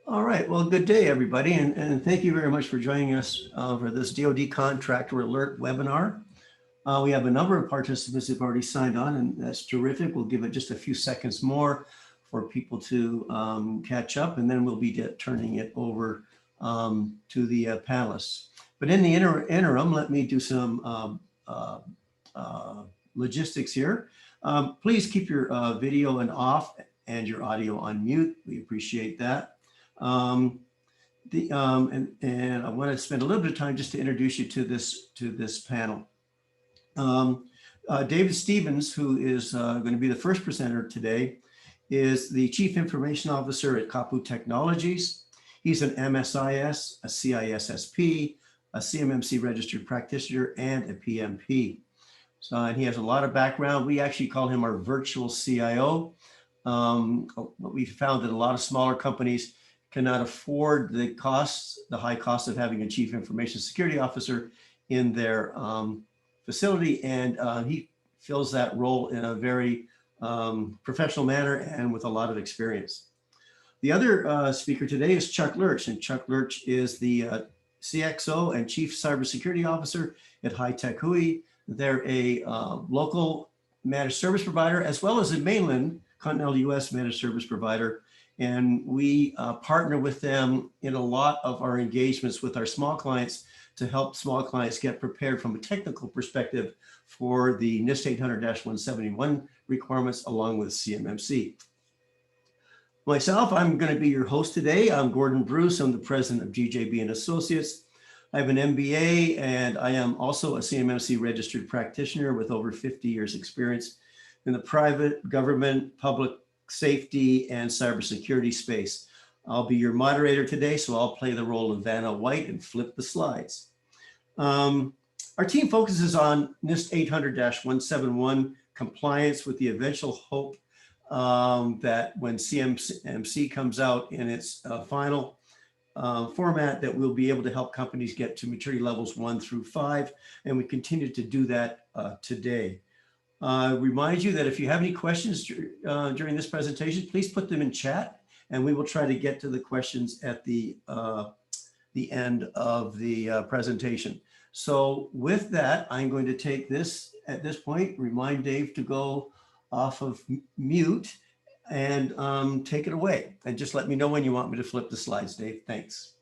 All right, well, good day, everybody, and thank you very much for joining us for this DoD Contractor Alert webinar. We have a number of participants who've already signed on, and that's terrific. We'll give it just a few seconds more for people to catch up, and then we'll be turning it over to the panelists. But in the interim, let me do some logistics here. Please keep your video off and your audio on mute. We appreciate that. And I want to spend a little bit of time just to introduce you to this panel. David Stevens, who is going to be the first presenter today, is the Chief Information Officer at Kapu Technologies. He's an MSIS, a CISSP, a CMMC registered practitioner, and a PMP. So, and he has a lot of background. We actually call him our virtual CIO. But we found that a lot of smaller companies cannot afford the costs, the high cost of having a chief information security officer in their facility. And he fills that role in a very professional manner and with a lot of experience. The other speaker today is Chuck Lurch, and Chuck Lurch is the CXO and Chief Cybersecurity Officer at High Tech Hui. They're a local managed service provider, as well as a mainland continental US managed service provider. And we partner with them in a lot of our engagements with our small clients to help small clients get prepared from a technical perspective for the NIST 800-171 requirements along with CMMC. Myself, I'm going to be your host today. I'm Gordon Bruce. I'm the president of GJB and Associates. I have an MBA, and I am also a CMMC registered practitioner with over 50 years experience in the private, government, public safety, and cybersecurity space. I'll be your moderator today, so I'll play the role of Vanna White and flip the slides. Our team focuses on NIST 800-171 compliance with the eventual hope that when CMMC comes out in its final format, that we'll be able to help companies get to maturity levels 1 through 5, and we continue to do that today. Remind you that if you have any questions during this presentation, please put them in chat, and we will try to get to the questions at the end of the presentation. So with that, I'm going to take this at this point, remind Dave to go off of mute and take it away. And just let me know when you want me to flip the slides, Dave. Thanks.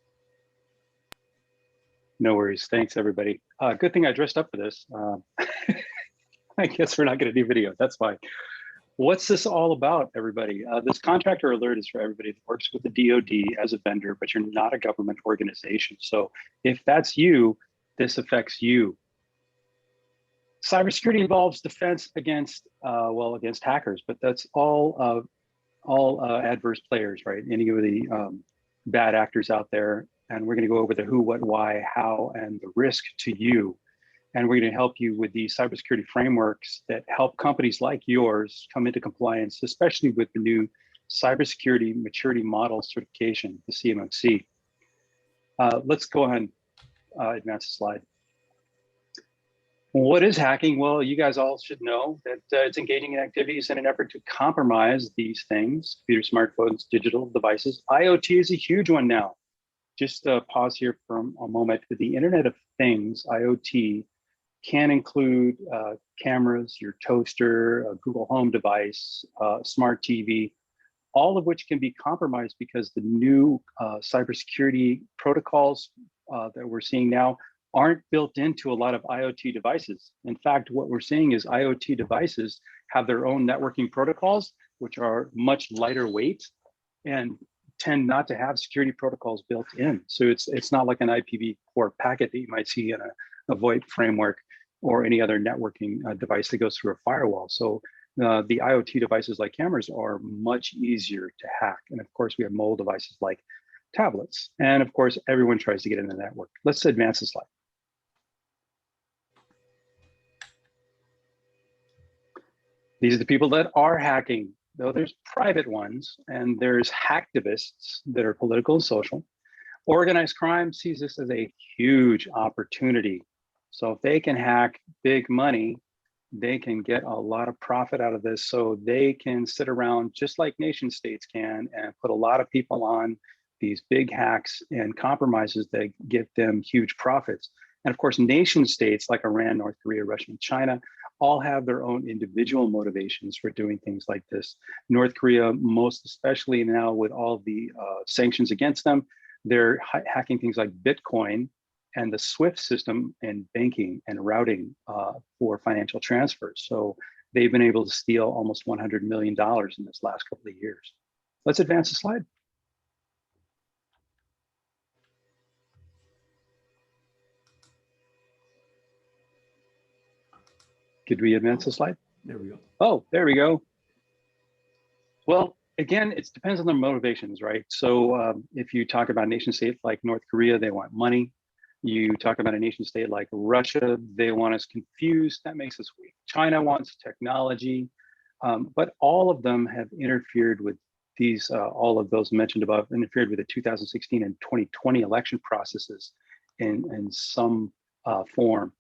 No worries. Thanks, everybody. Good thing I dressed up for this. I guess we're not going to do video. That's fine. What's this all about, everybody? This contractor alert is for everybody that works with the DoD as a vendor, but you're not a government organization. So if that's you, this affects you. Cybersecurity involves defense against, well, against hackers, but that's all adverse players, right? Any of the bad actors out there. And we're going to go over the who, what, why, how, and the risk to you. And we're going to help you with these cybersecurity frameworks that help companies like yours come into compliance, especially with the new Cybersecurity Maturity Model Certification, the CMMC. Let's go ahead and advance the slide. What is hacking? Well, you guys all should know that it's engaging in activities in an effort to compromise these things, computer, smartphones, digital devices. IoT is a huge one now. Just pause here for a moment. The Internet of Things, IoT, can include cameras, your toaster, a Google Home device, smart TV, all of which can be compromised because the new cybersecurity protocols that we're seeing now aren't built into a lot of IoT devices. In fact, what we're seeing is IoT devices have their own networking protocols, which are much lighter weight and tend not to have security protocols built in. So it's not like an IPv4 packet that you might see in a VoIP framework or any other networking device that goes through a firewall. So the IoT devices like cameras are much easier to hack. And of course, we have mobile devices like tablets. And of course, everyone tries to get in the network. Let's advance the slide. These are the people that are hacking, though there's private ones, and there's hacktivists that are political and social. Organized crime sees this as a huge opportunity. So if they can hack big money, they can get a lot of profit out of this. So they can sit around just like nation states can and put a lot of people on these big hacks and compromises that give them huge profits. And of course, nation states like Iran, North Korea, Russia, and China all have their own individual motivations for doing things like this. North Korea, most especially now with all the sanctions against them, they're hacking things like Bitcoin and the SWIFT system and banking and routing for financial transfers. So they've been able to steal almost $100 million in this last couple of years. Let's advance the slide. Could we advance the slide? There we go. Oh, there we go. Well, again, it depends on their motivations, right? So if you talk about a nation state like North Korea, they want money. You talk about a nation state like Russia, they want us confused. That makes us weak. China wants technology, but all of them have interfered with these, all of those mentioned above, interfered with the 2016 and 2020 election processes in some form.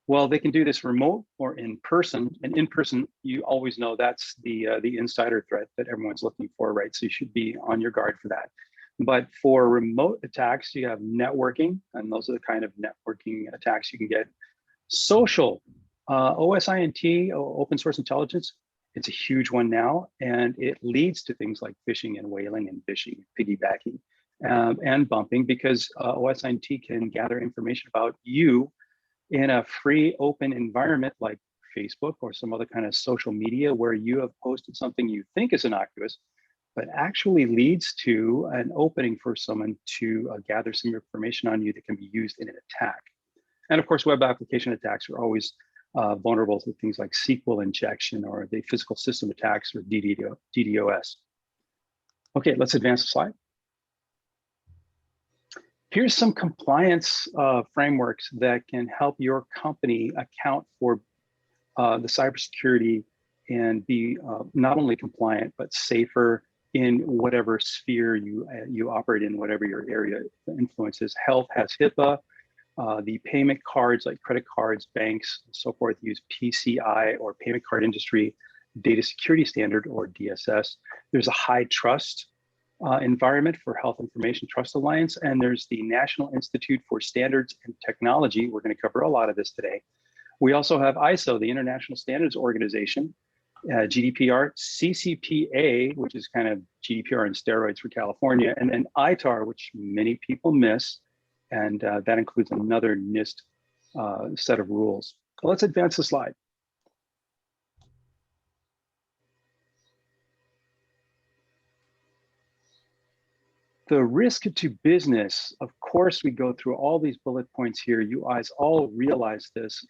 Well, they can do this remote or in person. And in person, you always know that's the insider threat that everyone's looking for, right? So you should be on your guard for that. But for remote attacks, you have networking, and those are the kind of networking attacks you can get. Social, OSINT, open source intelligence, it's a huge one now, and it leads to things like phishing and whaling and phishing, piggybacking, and bumping, because OSINT can gather information about you in a free open environment like Facebook or some other kind of social media where you have posted something you think is innocuous, but actually leads to an opening for someone to gather some information on you that can be used in an attack. And of course, web application attacks are always vulnerable to things like SQL injection or the physical system attacks or DDoS. Okay, let's advance the slide. Here's some compliance frameworks that can help your company account for the cybersecurity and be not only compliant, but safer in whatever sphere you operate in, whatever your area of influence is. Health has HIPAA. The payment cards like credit cards, banks, and so forth use PCI or Payment Card Industry Data Security Standard or DSS. There's a high trust environment for Health Information Trust Alliance, and there's the National Institute for Standards and Technology. We're going to cover a lot of this today. We also have ISO, the International Standards Organization, GDPR, CCPA, which is kind of GDPR in steroids for California, and then ITAR, which many people miss, and that includes another NIST set of rules. Let's advance the slide. The risk to business, of course, we go through all these bullet points here. You guys all realize this.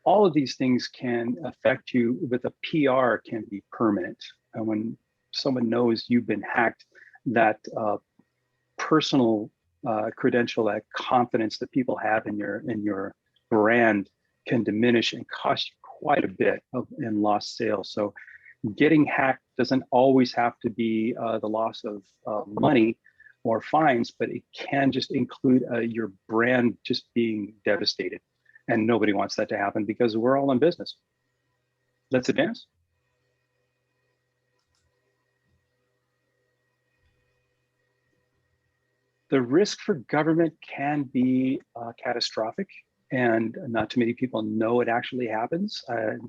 All of these things can affect you, but the PR can be permanent. And when someone knows you've been hacked, that personal credential, that confidence that people have in your brand can diminish and cost you quite a bit in lost sales. So getting hacked doesn't always have to be the loss of money or fines, but it can just include your brand just being devastated. And nobody wants that to happen because we're all in business. Let's advance. The risk for government can be catastrophic, and not too many people know it actually happens.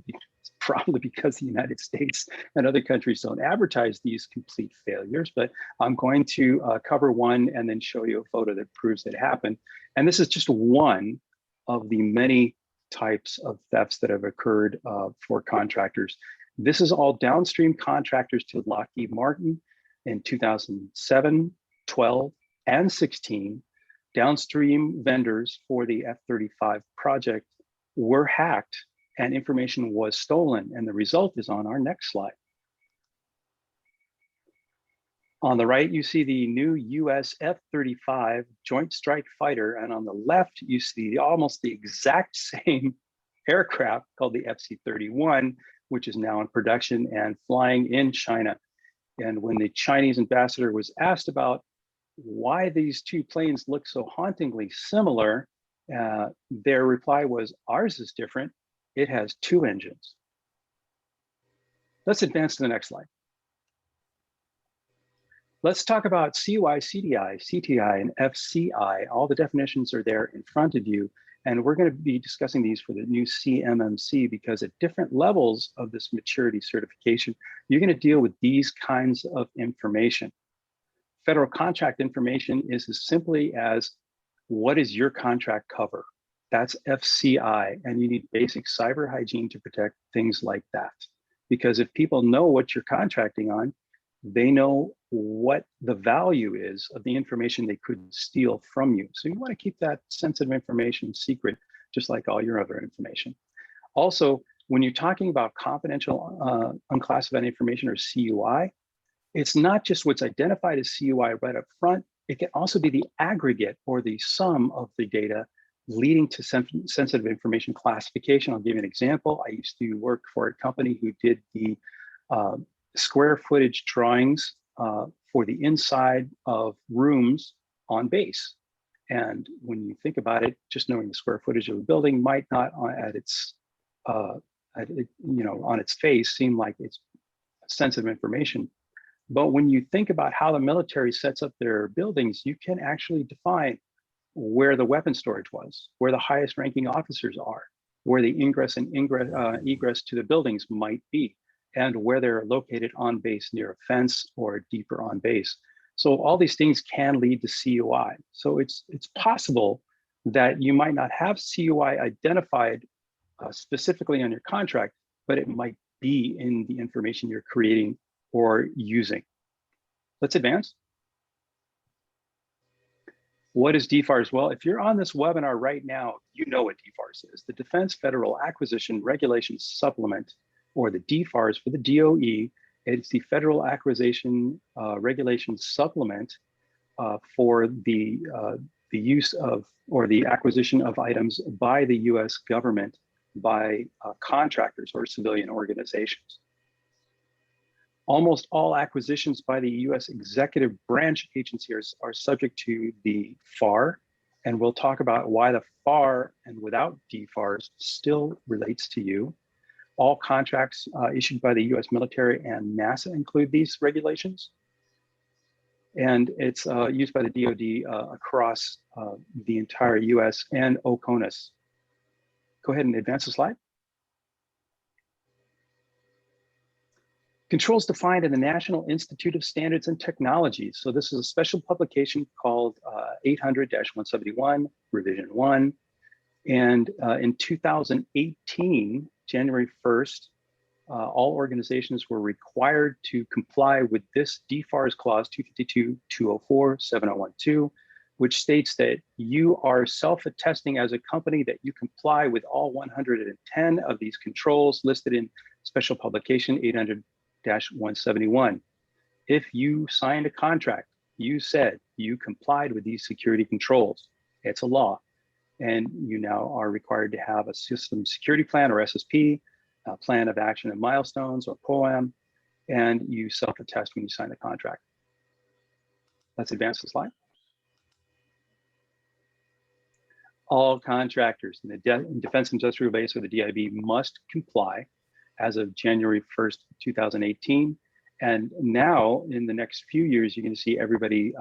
It's probably because the United States and other countries don't advertise these complete failures, but I'm going to cover one and then show you a photo that proves it happened. And this is just one of the many types of thefts that have occurred for contractors. This is all downstream contractors to Lockheed Martin in 2007, 12, and 16. Downstream vendors for the F-35 project were hacked and information was stolen. And the result is on our next slide. On the right, you see the new US F-35 Joint Strike Fighter. And on the left, you see almost the exact same aircraft called the FC-31, which is now in production and flying in China. And when the Chinese ambassador was asked about why these two planes look so hauntingly similar, their reply was, ours is different. It has two engines. Let's advance to the next slide. Let's talk about CUI, CDI, CTI, and FCI. All the definitions are there in front of you. And we're going to be discussing these for the new CMMC because at different levels of this maturity certification, you're going to deal with these kinds of information. Federal contract information is as simply as what is your contract cover? That's FCI, and you need basic cyber hygiene to protect things like that. Because if people know what you're contracting on, they know what the value is of the information they could steal from you. So you want to keep that sensitive information secret, just like all your other information. Also, when you're talking about confidential unclassified information or CUI, it's not just what's identified as CUI right up front, it can also be the aggregate or the sum of the data leading to sensitive information classification. I'll give you an example. I used to work for a company who did the square footage drawings for the inside of rooms on base. And when you think about it, just knowing the square footage of a building might not on its face seem like it's sensitive information. But when you think about how the military sets up their buildings, you can actually define where the weapon storage was, where the highest ranking officers are, where the ingress and egress to the buildings might be, and where they're located on base near a fence or deeper on base. So all these things can lead to CUI. So it's possible that you might not have CUI identified specifically on your contract, but it might be in the information you're creating or using. Let's advance. What is DFARS? Well, if you're on this webinar right now, you know what DFARS is. The Defense Federal Acquisition Regulation Supplement, or the DFARS for the DOE. It's the Federal Acquisition Regulation Supplement for the use of or the acquisition of items by the US government by contractors or civilian organizations. Almost all acquisitions by the US executive branch agencies are subject to the FAR, and we'll talk about why the FAR and without DFARS still relates to you. All contracts issued by the US military and NASA include these regulations. And it's used by the DoD across the entire US and OCONUS. Go ahead and advance the slide. Controls defined in the National Institute of Standards and Technologies. So this is a special publication called 800-171, Revision 1. And in 2018, January 1st, all organizations were required to comply with this DFARS clause 252-204-7012, which states that you are self-attesting as a company that you comply with all 110 of these controls listed in special publication 800-171. If you signed a contract, you said you complied with these security controls. It's a law. And you now are required to have a system security plan or SSP, a plan of action and milestones or POAM, and you self-attest when you sign the contract. Let's advance the slide. All contractors in the Defense Industrial Base or the DIB must comply as of January 1st, 2018. And now in the next few years, you're going to see everybody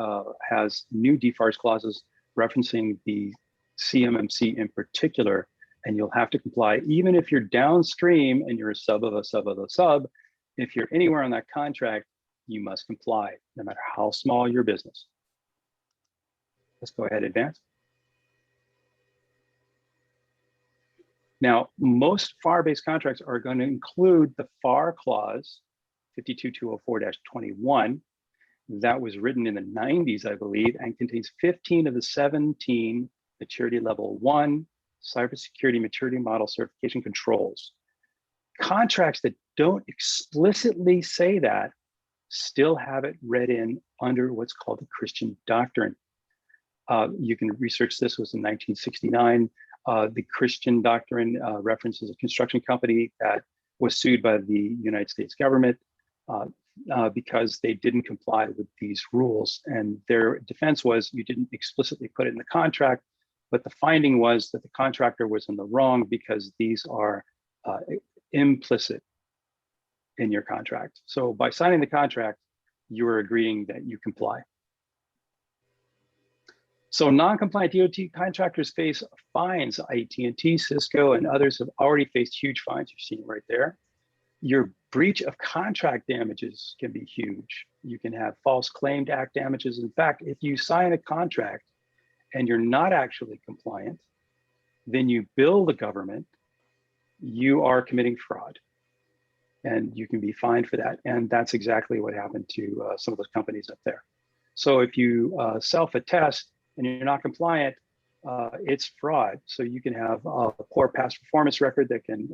has new DFARS clauses referencing the CMMC in particular, and you'll have to comply even if you're downstream and you're a sub of a sub of a sub. If you're anywhere on that contract, you must comply, no matter how small your business. Let's go ahead and advance. Now, most FAR-based contracts are going to include the FAR clause 52204-21 that was written in the 90s, I believe, and contains 15 of the 17 maturity level 1 cybersecurity maturity model certification controls. Contracts that don't explicitly say that still have it read in under what's called the Christian doctrine. You can research this. Was in 1969. The Christian doctrine references a construction company that was sued by the United States government because they didn't comply with these rules. And their defense was you didn't explicitly put it in the contract, but the finding was that the contractor was in the wrong because these are implicit in your contract. So by signing the contract, you're agreeing that you comply. So non-compliant DOT contractors face fines. AT&T, Cisco, and others have already faced huge fines. You're seeing right there. Your breach of contract damages can be huge. You can have False Claims Act damages. In fact, if you sign a contract and you're not actually compliant, then you bill the government, you are committing fraud. And you can be fined for that. And that's exactly what happened to some of those companies up there. So if you self-attest and you're not compliant, it's fraud. So you can have a poor past performance record that can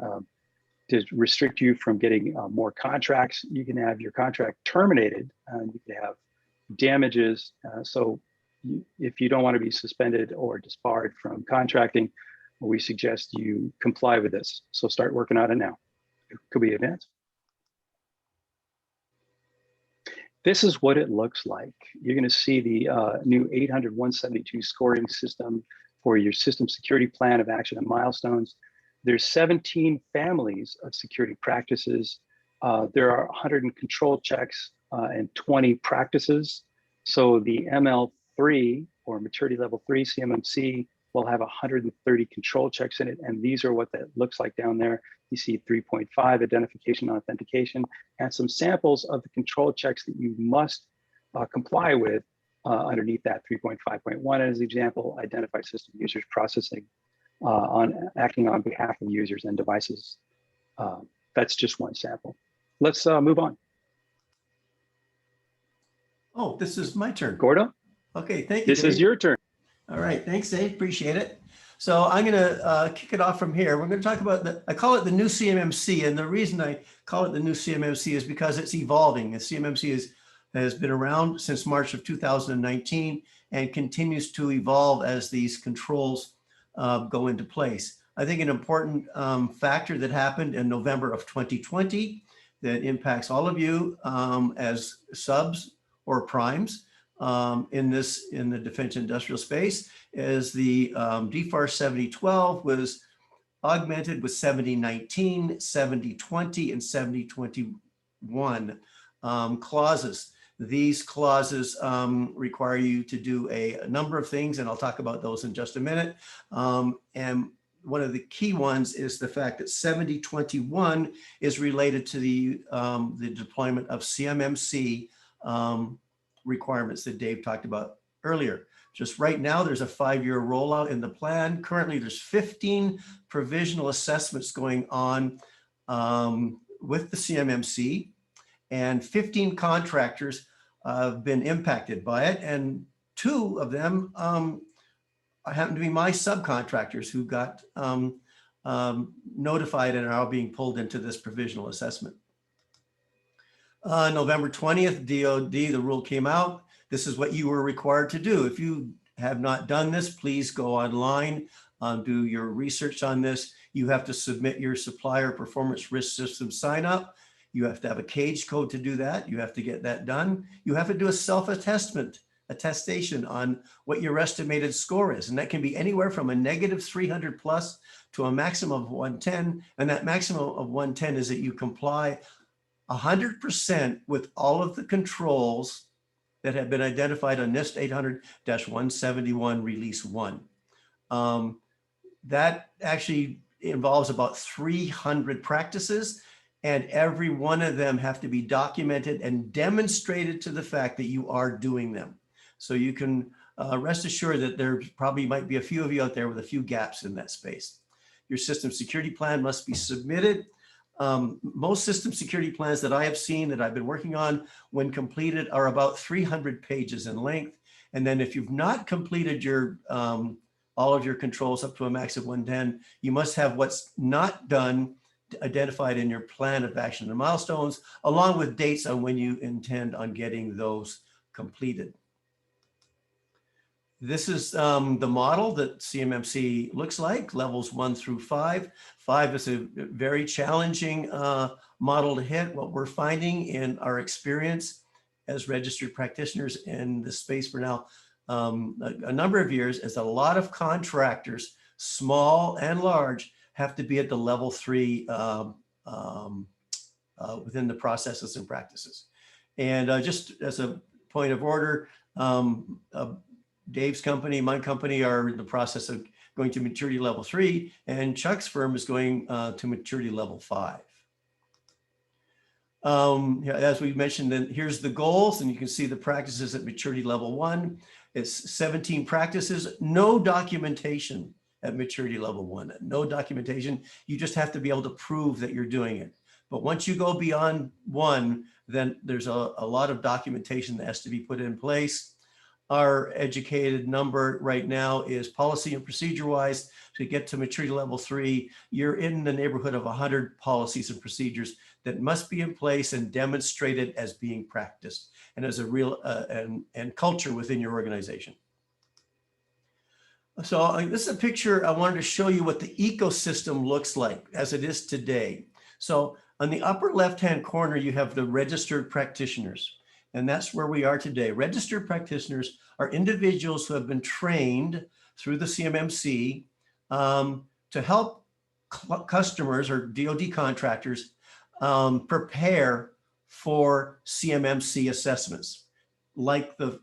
to restrict you from getting more contracts. You can have your contract terminated, and you can have damages. If you don't want to be suspended or disbarred from contracting, we suggest you comply with this. So start working on it now. It could be advanced. This is what it looks like. You're going to see the new 800-172 scoring system for your system security plan of action and milestones. There's 17 families of security practices. There are 100 control checks and 20 practices. So the ML3 or maturity level 3 CMMC will have 130 control checks in it. And these are what that looks like down there. You see 3.5 identification and authentication and some samples of the control checks that you must comply with underneath that 3.5.1 as an example, identify system users processing acting on behalf of users and devices. That's just one sample. Let's move on. Oh, this is my turn. Gordo? Okay, thank you, This Dave. is your turn. All right, thanks, Dave. Appreciate it. So I'm going to kick it off from here. We're going to talk about I call it the new CMMC, and the reason I call it the new CMMC is because it's evolving. The CMMC has been around since March of 2019 and continues to evolve as these controls go into place. I think an important factor that happened in November of 2020 that impacts all of you as subs or primes in the defense industrial space is the DFAR 7012 was augmented with 7019, 7020, and 7021 clauses. These clauses require you to do a number of things, and I'll talk about those in just a minute. And one of the key ones is the fact that 7021 is related to the deployment of CMMC requirements that Dave talked about earlier. Just right now, there's a 5-year rollout in the plan. Currently, there's 15 provisional assessments going on with the CMMC, and 15 contractors have been impacted by it. And 2 of them happen to be my subcontractors who got notified and are now being pulled into this provisional assessment. November 20th, DOD, the rule came out. This is what you were required to do. If you have not done this, please go online, do your research on this. You have to submit your supplier performance risk system sign up. You have to have a cage code to do that. You have to get that done. You have to do a attestation on what your estimated score is. And that can be anywhere from a negative 300 plus to a maximum of 110. And that maximum of 110 is that you comply 100% with all of the controls that have been identified on NIST 800-171 release 1. That actually involves about 300 practices, and every one of them have to be documented and demonstrated to the fact that you are doing them. So you can rest assured that there probably might be a few of you out there with a few gaps in that space. Your system security plan must be submitted. Most system security plans that I have seen that I've been working on, when completed, are about 300 pages in length. And then if you've not completed your all of your controls up to a max of 110, you must have what's not done identified in your plan of action and milestones, along with dates on when you intend on getting those completed. This is the model that CMMC looks like, levels 1 through 5. 5 is a very challenging model to hit. What we're finding in our experience as registered practitioners in this space for now a number of years is a lot of contractors, small and large, have to be at the level 3 within the processes and practices. And just as a point of order, Dave's company, my company are in the process of going to maturity level 3, and Chuck's firm is going to maturity level 5. As we mentioned, then here's the goals, and you can see the practices at maturity level 1. It's 17 practices, no documentation at maturity level 1, no documentation. You just have to be able to prove that you're doing it. But once you go beyond 1, then there's a lot of documentation that has to be put in place. Our educated number right now is policy and procedure wise. To get to maturity level 3, you're in the neighborhood of 100 policies and procedures that must be in place and demonstrated as being practiced and as a real and culture within your organization. So this is a picture I wanted to show you what the ecosystem looks like as it is today. So on the upper left-hand corner, you have the registered practitioners. And that's where we are today. Registered practitioners are individuals who have been trained through the CMMC to help customers or DoD contractors prepare for CMMC assessments, like the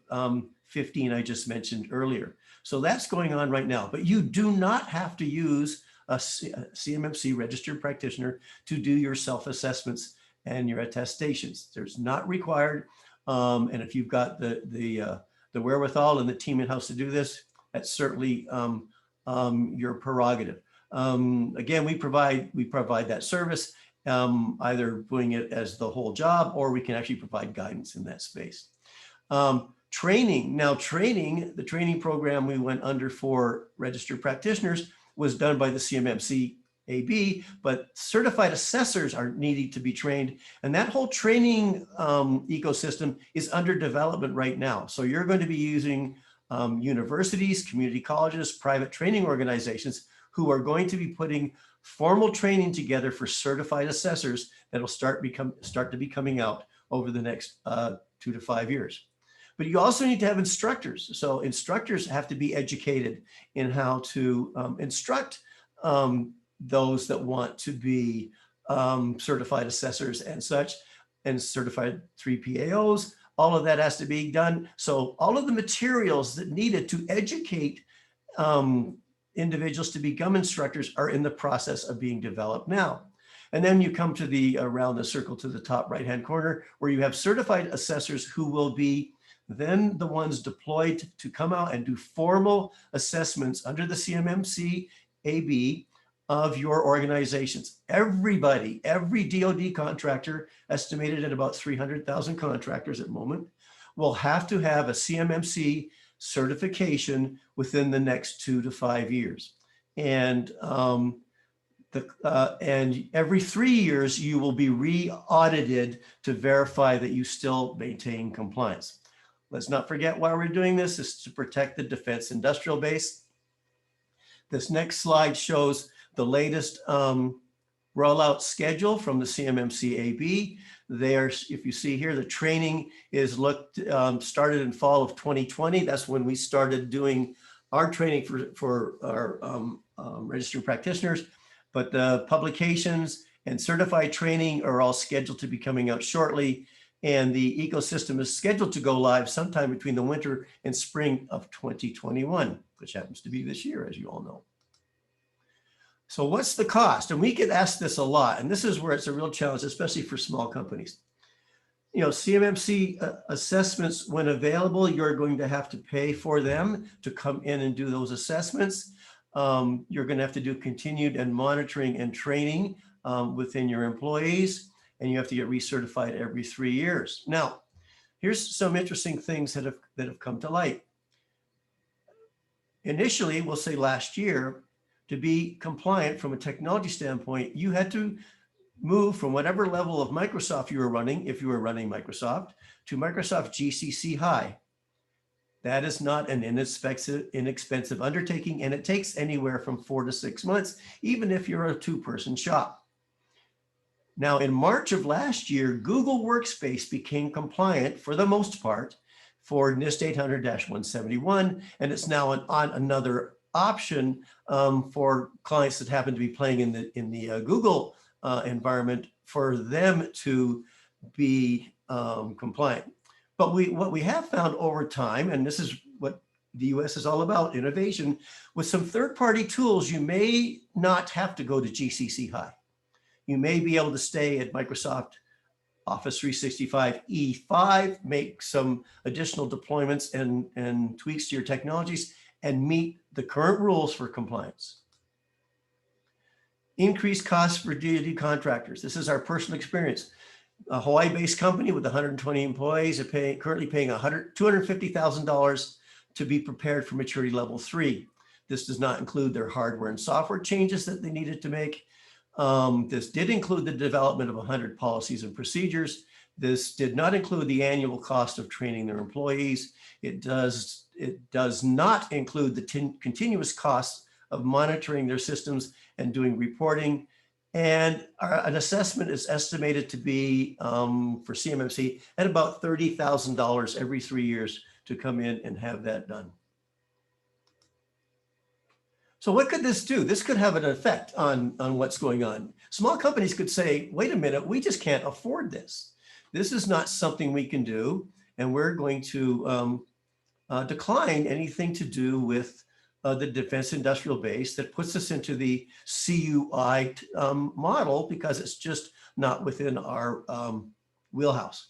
15 I just mentioned earlier. So that's going on right now, but you do not have to use a CMMC registered practitioner to do your self-assessments and your attestations. There's not required. And if you've got the wherewithal and the team in-house to do this, that's certainly your prerogative. Again, we provide that service, either doing it as the whole job, or we can actually provide guidance in that space. Training. Now, the training program we went under for registered practitioners was done by the CMMC AB, but certified assessors are needed to be trained. And that whole training ecosystem is under development right now. So you're going to be using universities, community colleges, private training organizations who are going to be putting formal training together for certified assessors that'll start to be coming out over the next 2 to 5 years. But you also need to have instructors. So instructors have to be educated in how to instruct those that want to be certified assessors and such, and certified 3PAOs. All of that has to be done. So all of the materials that needed to educate individuals to become instructors are in the process of being developed now. And then you come to the around the circle to the top right-hand corner, where you have certified assessors who will be then the ones deployed to come out and do formal assessments under the CMMC AB of your organizations. Everybody, every DoD contractor, estimated at about 300,000 contractors at the moment, will have to have a CMMC certification within the next 2 to 5 years. And every 3 years, you will be re-audited to verify that you still maintain compliance. Let's not forget why we're doing this is to protect the defense industrial base. This next slide shows the latest rollout schedule from the CMMC AB. If you see here, the training is started in fall of 2020. That's when we started doing our training for our registered practitioners. But the publications and certified training are all scheduled to be coming out shortly. And the ecosystem is scheduled to go live sometime between the winter and spring of 2021, which happens to be this year, as you all know. So what's the cost? And we get asked this a lot, and this is where it's a real challenge, especially for small companies. You know, CMMC assessments, when available, you're going to have to pay for them to come in and do those assessments. You're going to have to do continued and monitoring and training within your employees, and you have to get recertified every 3 years. Now, here's some interesting things that have come to light. Initially, we'll say last year, to be compliant from a technology standpoint, you had to move from whatever level of Microsoft you were running, if you were running Microsoft, to Microsoft GCC High. That is not an inexpensive undertaking, and it takes anywhere from 4 to 6 months, even if you're a 2-person shop. Now, in March of last year, Google Workspace became compliant for the most part for NIST 800-171, and it's now on another option for clients that happen to be playing in the Google environment for them to be compliant. But what we have found over time, and this is what the US is all about, innovation, with some third-party tools, you may not have to go to GCC High. You may be able to stay at Microsoft Office 365 E5, make some additional deployments and tweaks to your technologies, and meet the current rules for compliance. Increased costs for DoD contractors. This is our personal experience. A Hawaii-based company with 120 employees are currently paying $250,000 to be prepared for maturity level 3. This does not include their hardware and software changes that they needed to make. This did include the development of 100 policies and procedures. This did not include the annual cost of training their employees. It does not include the continuous costs of monitoring their systems and doing reporting. And an assessment is estimated to be for CMMC at about $30,000 every 3 years to come in and have that done. So what could this do? This could have an effect on what's going on. Small companies could say, wait a minute, we just can't afford this. This is not something we can do, and we're going to decline anything to do with the defense industrial base that puts us into the CUI model, because it's just not within our wheelhouse.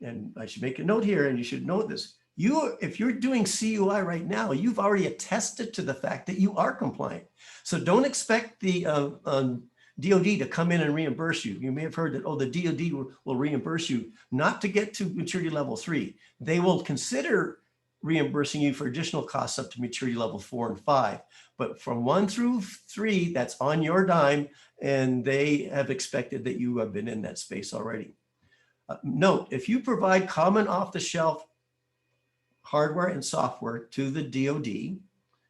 And I should make a note here, and you should note this. If you're doing CUI right now, you've already attested to the fact that you are compliant. So don't expect the DoD to come in and reimburse you. You may have heard that, oh, the DoD will reimburse you, not to get to maturity level 3. They will consider reimbursing you for additional costs up to maturity level 4 and 5. But from 1 through 3, that's on your dime, and they have expected that you have been in that space already. Note, if you provide common off-the-shelf hardware and software to the DoD,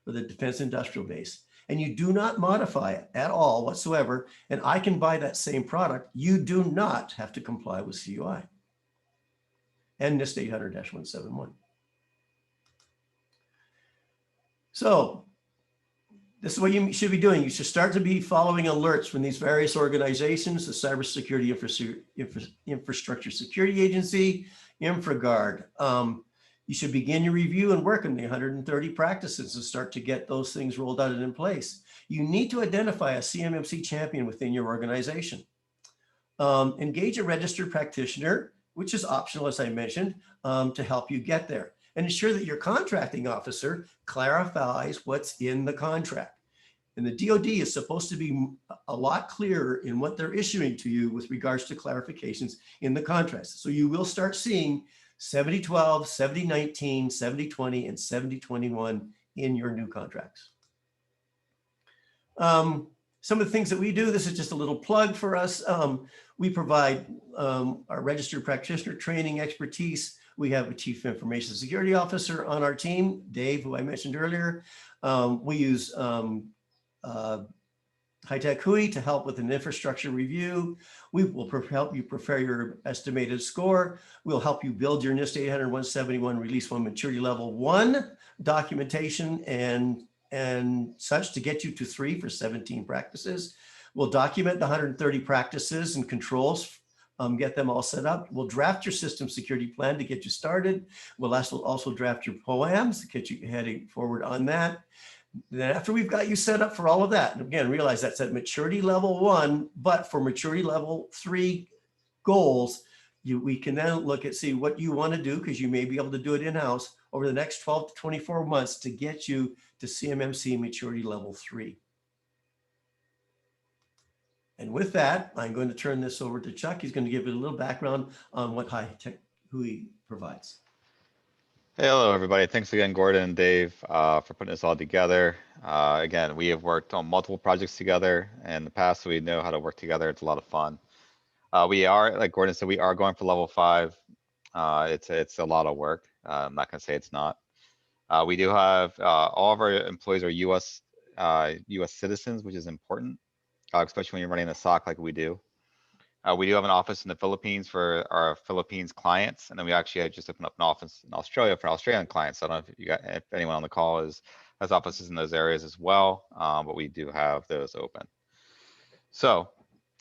or the Defense Industrial Base, and you do not modify it at all whatsoever, and I can buy that same product, you do not have to comply with CUI and NIST 800-171. So this is what you should be doing. You should start to be following alerts from these various organizations: the Cybersecurity Infrastructure Security Agency, InfraGard. You should begin your review and work on the 130 practices and start to get those things rolled out and in place. You need to identify a CMMC champion within your organization. Engage a registered practitioner, which is optional, as I mentioned, to help you get there. And ensure that your contracting officer clarifies what's in the contract. And the DoD is supposed to be a lot clearer in what they're issuing to you with regards to clarifications in the contracts. So you will start seeing 7012, 7019, 7020, and 7021 in your new contracts. Some of the things that we do, this is just a little plug for us. We provide our registered practitioner training expertise. We have a chief information security officer on our team, Dave, who I mentioned earlier. We use high-tech HUI to help with an infrastructure review. We will help you prepare your estimated score. We'll help you build your NIST 800-171 Release 1 Maturity Level 1 documentation and such to get you to 3 for 17 practices. We'll document the 130 practices and controls, get them all set up. We'll draft your system security plan to get you started. We'll also draft your POAMs to get you heading forward on that. Then after we've got you set up for all of that, and again, realize that's at maturity level 1, but for maturity level 3 goals, we can then look at see what you want to do, because you may be able to do it in-house over the next 12 to 24 months to get you to CMMC maturity level 3. And with that, I'm going to turn this over to Chuck. He's going to give it a little background on what high-tech HUI provides. Hey, hello, everybody. Thanks again, Gordon and Dave, for putting this all together. Again, we have worked on multiple projects together in the past, so we know how to work together. It's a lot of fun. We are, like Gordon said, we are going for level 5. It's a lot of work. I'm not going to say it's not. We do have all of our employees are U.S. citizens, which is important, especially when you're running a SOC like we do. We do have an office in the Philippines for our Philippines clients, and then we actually just opened up an office in Australia for Australian clients. So I don't know if anyone on the call has offices in those areas as well, but we do have those open. So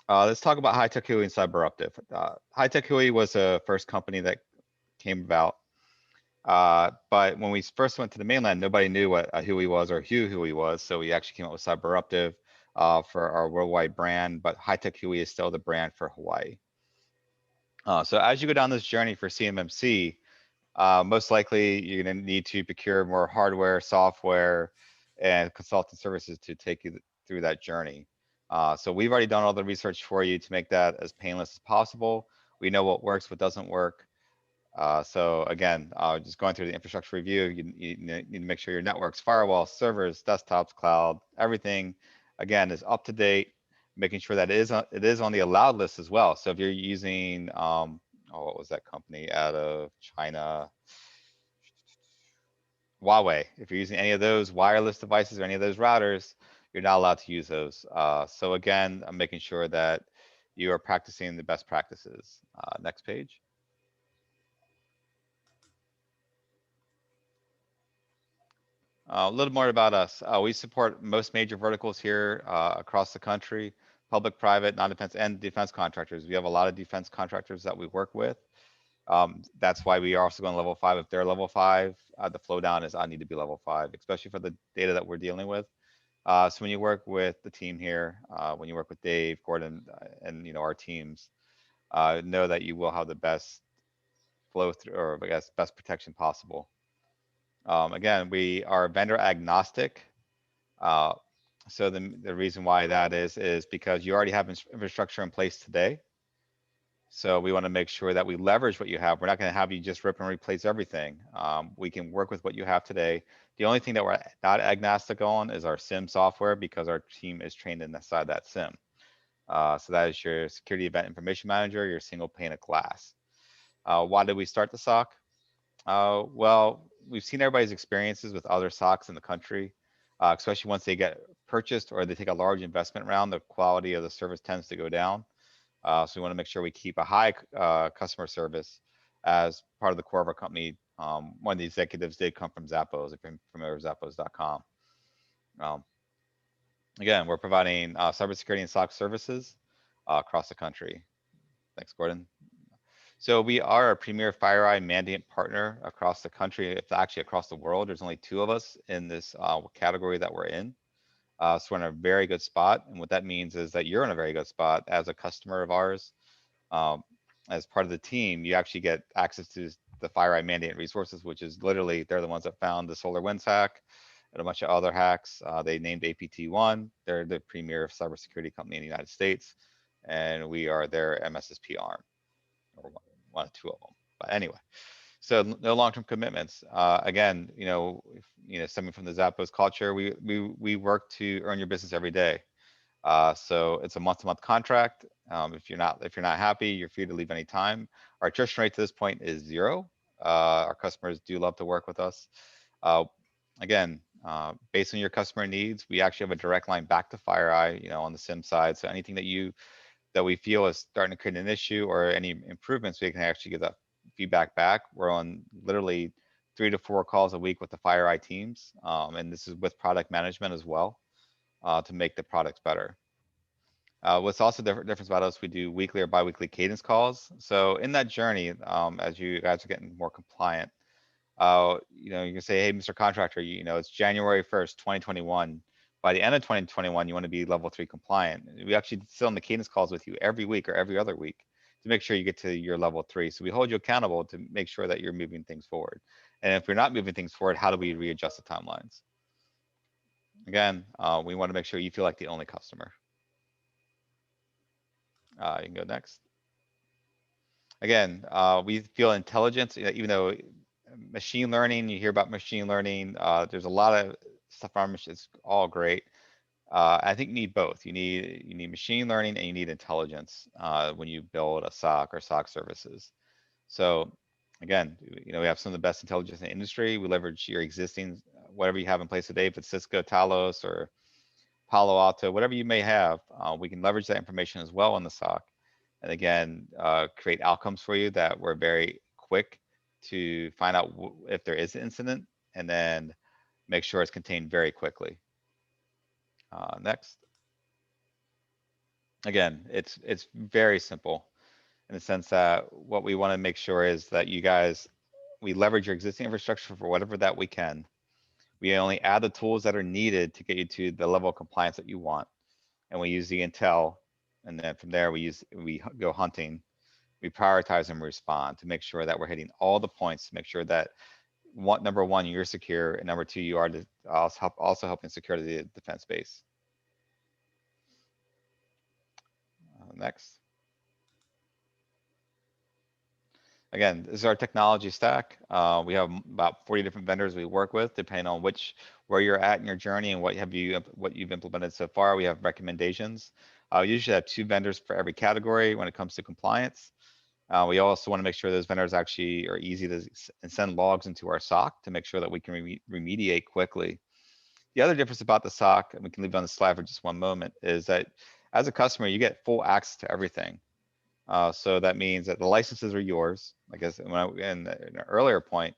Let's talk about High Tech Hui and CyberUptive. High Tech Hui was the first company that came about. But when we first went to the mainland, nobody knew what a Hui was or who Hui was. So we actually came up with CyberUptive for our worldwide brand, but High Tech Hui is still the brand for Hawaii. So as you go down this journey for CMMC, most likely you're gonna need to procure more hardware, software, and consulting services to take you through that journey. So we've already done all the research for you to make that as painless as possible. We know what works, what doesn't work. So again, just going through the infrastructure review, you need to make sure your networks, firewalls, servers, desktops, cloud, everything, again, is up to date, making sure that it is on the allowed list as well. So if you're using, oh, what was that company out of China? Huawei. If you're using any of those wireless devices or any of those routers, you're not allowed to use those. So again, I'm making sure that you are practicing the best practices. Next page. A little more about us. We support most major verticals here across the country, public, private, non-defense, and defense contractors. We have a lot of defense contractors that we work with. That's why we are also going level 5. If they're level 5, the flow down is I need to be level 5, especially for the data that we're dealing with. So when you work with the team here, when you work with Dave, Gordon, and our teams, know that you will have the best flow through, or I guess best protection possible. Again, we are vendor agnostic. So the reason why that is because you already have infrastructure in place today. So we want to make sure that we leverage what you have. We're not going to have you just rip and replace everything. We can work with what you have today. The only thing that we're not agnostic on is our SIM software, because our team is trained inside that SIM. So that is your security event information manager, your single pane of glass. Why did we start the SOC? Well, we've seen everybody's experiences with other SOCs in the country, especially once they get purchased or they take a large investment round, the quality of the service tends to go down. So we want to make sure we keep a high customer service as part of the core of our company. One of the executives did come from Zappos, if you're familiar with Zappos.com. Again, we're providing cybersecurity and SOC services across the country. Thanks, Gordon. So we are a premier FireEye mandate partner across the country. It's actually across the world. There's only 2 of us in this category that we're in. So we're in a very good spot. And what that means is that you're in a very good spot as a customer of ours. As part of the team, you actually get access to the FireEye mandate resources, which is literally, they're the ones that found the SolarWinds hack and a bunch of other hacks. They named APT1. They're the premier cybersecurity company in the United States. And we are their MSSP arm, or one of 2 of them. But anyway, so no long-term commitments. Again, stemming from the Zappos culture, we work to earn your business every day. So it's a month-to-month contract. If you're not happy, you're free to leave anytime. Our attrition rate to this point is 0. Our customers do love to work with us. Again, based on your customer needs, we actually have a direct line back to FireEye, on the SIM side. So anything that we feel is starting to create an issue or any improvements, we can actually give that feedback back. We're on literally 3 to 4 calls a week with the FireEye teams. And this is with product management as well, to make the products better. What's also difference about us, we do weekly or bi-weekly cadence calls. So in that journey, as you guys are getting more compliant, you can say, hey, Mr. Contractor, it's January 1st, 2021. By the end of 2021, you want to be level 3 compliant. We actually sit on the cadence calls with you every week or every other week to make sure you get to your level 3. So we hold you accountable to make sure that you're moving things forward. And if you're not moving things forward, how do we readjust the timelines? Again, we want to make sure you feel like the only customer. You can go next. Again, we feel intelligence, even though machine learning, you hear about machine learning, there's a lot of stuff on machine, it's all great. I think you need both. You need machine learning and you need intelligence when you build a SOC or SOC services. So again, we have some of the best intelligence in the industry. We leverage your existing, whatever you have in place today, if it's Cisco, Talos, or Palo Alto, whatever you may have, we can leverage that information as well in the SOC. And again, create outcomes for you that were very quick to find out if there is an incident, and then make sure it's contained very quickly. Next. Again, it's very simple in the sense that what we want to make sure is that you guys, we leverage your existing infrastructure for whatever that we can. We only add the tools that are needed to get you to the level of compliance that you want. And we use the intel. And then from there, we go hunting. We prioritize and respond to make sure that we're hitting all the points to make sure that number one, you're secure, and number two, you are also helping secure the defense base. Next. Again, this is our technology stack. We have about 40 different vendors we work with, depending on where you're at in your journey and what you've implemented so far. We have recommendations. We usually have 2 vendors for every category when it comes to compliance. We also want to make sure those vendors actually are easy to send logs into our SOC to make sure that we can remediate quickly. The other difference about the SOC, and we can leave it on the slide for just one moment, is that as a customer, you get full access to everything. So that means that the licenses are yours. I guess in an earlier point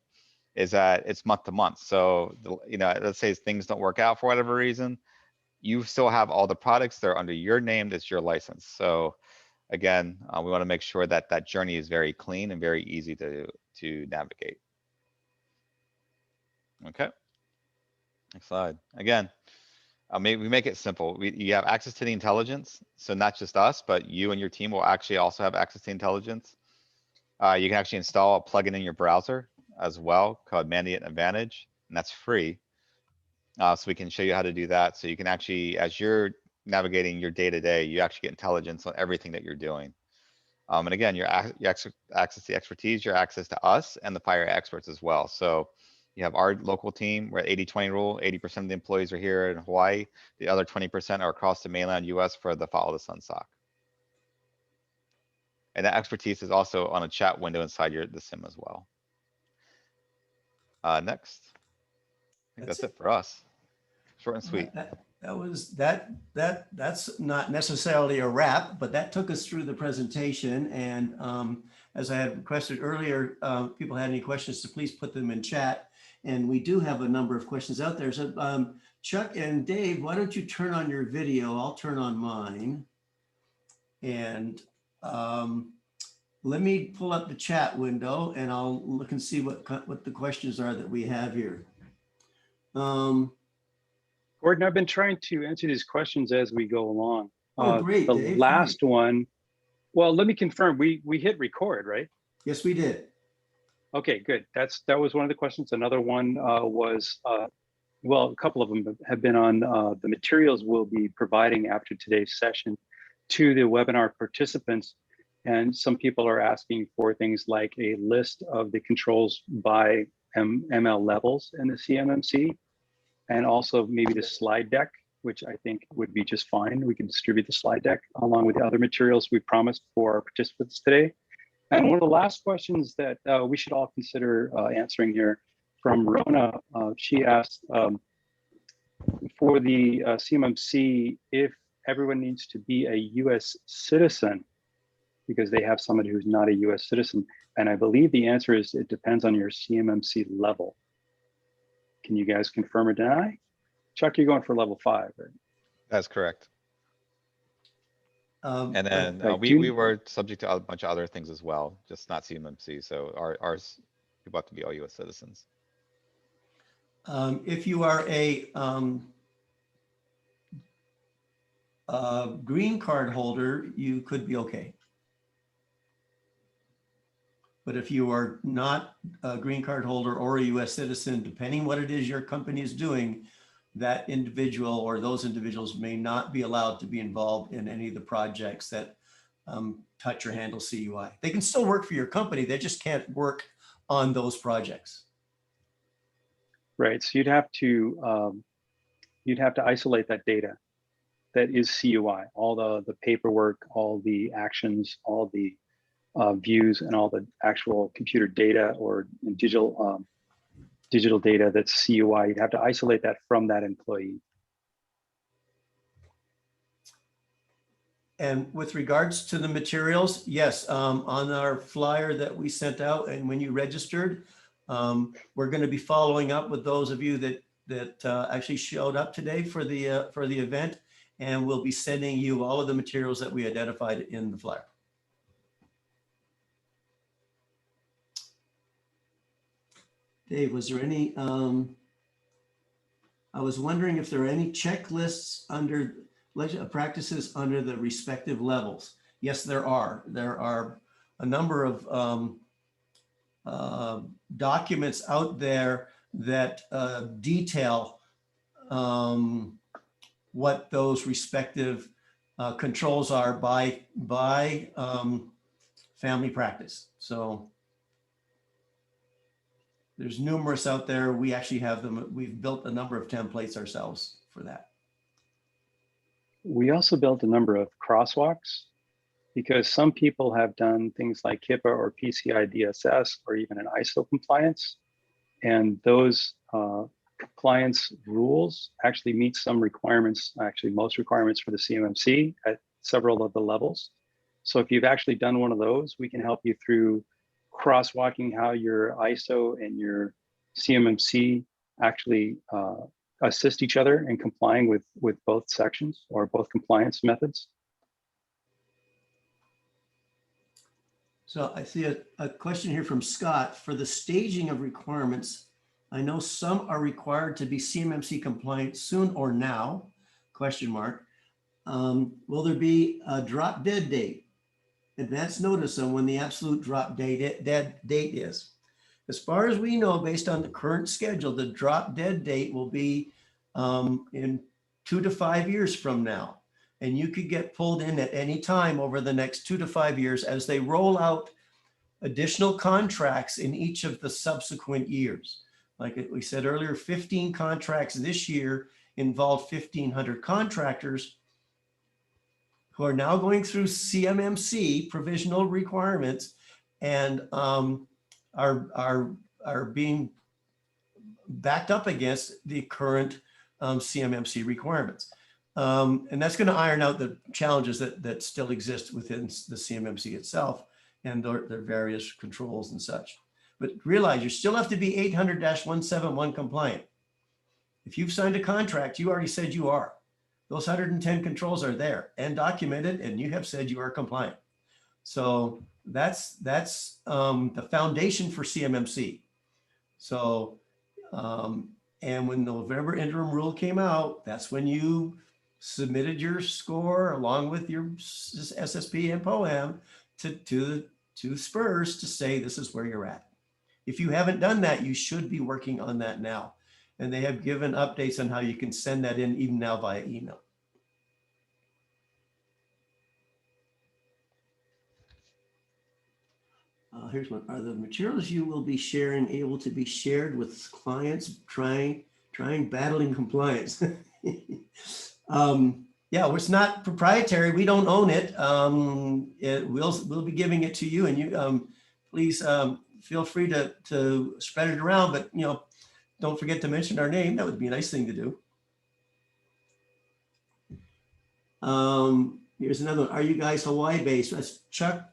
is that it's month to month. So, let's say things don't work out for whatever reason, you still have all the products. They're under your name. That's your license. So again, we want to make sure that that journey is very clean and very easy to navigate. Okay. Next slide. Again, we make it simple. You have access to the intelligence. So not just us, but you and your team will actually also have access to intelligence. You can actually install a plugin in your browser as well called Mandiant Advantage, and that's free. So we can show you how to do that. So you can actually, as you're navigating your day-to-day, you actually get intelligence on everything that you're doing. And again, you access the expertise, your access to us and the fire experts as well. So you have our local team. We're at 80-20 rule. 80% of the employees are here in Hawaii. The other 20% are across the mainland US for the Follow the Sun SOC. And that expertise is also on a chat window inside the sim as well. Next. I think that's it for us. Short and sweet. That's not necessarily a wrap, but that took us through the presentation. And as I had requested earlier, people had any questions, so please put them in chat. And we do have a number of questions out there. So Chuck and Dave, why don't you turn on your video? I'll turn on mine. And let me pull up the chat window and I'll look and see what the questions are that we have here. Gordon, I've been trying to answer these questions as we go along. Oh, great, the Dave. last one, well, let me confirm, we hit record, right? Yes, we did. Okay, good. That was one of the questions. Another one was, well, a couple of them have been on the materials we'll be providing after today's session to the webinar participants. And some people are asking for things like a list of the controls by ML levels in the CMMC. And also maybe the slide deck, which I think would be just fine. We can distribute the slide deck along with the other materials we promised for our participants today. And one of the last questions that we should all consider answering here from Rona, she asked for the CMMC if everyone needs to be a US citizen because they have somebody who's not a US citizen. And I believe the answer is it depends on your CMMC level. Can you guys confirm or deny? Chuck, you're going for level 5, right? That's correct. And then right. we were subject to a bunch of other things as well, just not CMMC. So ours, people have to be all US citizens. If you are a green card holder, you could be okay. But if you are not a green card holder or a US citizen, depending what it is your company is doing, that individual or those individuals may not be allowed to be involved in any of the projects that touch or handle CUI. They can still work for your company. They just can't work on those projects. Right, so you'd have to isolate that data that is CUI, all the paperwork, all the actions, all the views and all the actual computer data or digital data that's CUI. You'd have to isolate that from that employee. And with regards to the materials, yes, on our flyer that we sent out and when you registered, we're going to be following up with those of you that actually showed up today for the event. and we'll be sending you all of the materials that we identified in the flyer. Dave, was there any, I was wondering if there are any checklists under practices under the respective levels. Yes, there are. There are a number of documents out there that detail what those respective controls are by family practice. So there's numerous out there. We actually have them. We've built a number of templates ourselves for that. We also built a number of crosswalks because some people have done things like HIPAA or PCI DSS or even an ISO compliance. And those compliance rules actually meet some requirements, actually most requirements for the CMMC at several of the levels. So if you've actually done one of those, we can help you through crosswalking how your ISO and your CMMC actually assist each other in complying with both sections or both compliance methods. So I see a question here from Scott. For the staging of requirements, I know some are required to be CMMC compliant soon or now, question mark. Will there be a drop dead date? Advance notice on when the absolute drop dead date is. As far as we know, based on the current schedule, the drop dead date will be in 2 to 5 years from now. And you could get pulled in at any time over the next 2 to 5 years as they roll out additional contracts in each of the subsequent years. Like we said earlier, 15 contracts this year involve 1,500 contractors who are now going through CMMC provisional requirements and are being backed up against the current CMMC requirements. And that's going to iron out the challenges that still exist within the CMMC itself and their various controls and such. But realize you still have to be 800-171 compliant. If you've signed a contract, you already said you are. Those 110 controls are there and documented, and you have said you are compliant. So that's the foundation for CMMC. So, and when the November interim rule came out, that's when you submitted your score along with your SSP and POAM to SPRS to say this is where you're at. If you haven't done that, you should be working on that now. And they have given updates on how you can send that in even now via email. Here's one. Are the materials you will be sharing able to be shared with clients trying battling compliance? Yeah, well, it's not proprietary. We don't own it. We'll be giving it to you, and you please feel free to spread it around. But don't forget to mention our name. That would be a nice thing to do. Here's another one. Are you guys Hawaii based? That's Chuck.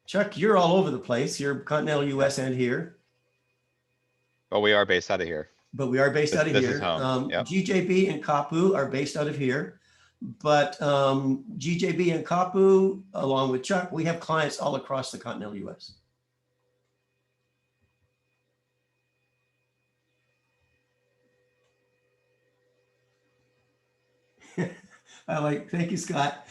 Chuck, you're all over the place. You're continental US and here. But we are based out of here. But we are based out of This here. is home. Yep. GJB and Kapu are based out of here. But GJB and Kapu, along with Chuck, we have clients all across the continental US. Thank you, Scott.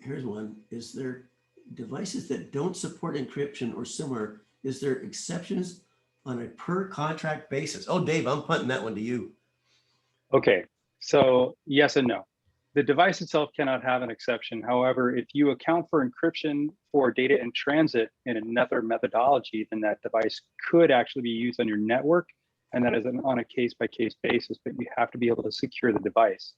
Here's one. Is there devices that don't support encryption or similar? Is there exceptions on a per contract basis? Oh, Dave, I'm punting that one to you. Okay, so yes and no. The device itself cannot have an exception. However, if you account for encryption for data in transit in another methodology, then that device could actually be used on your network, and that is on a case-by-case basis, but you have to be able to secure the device.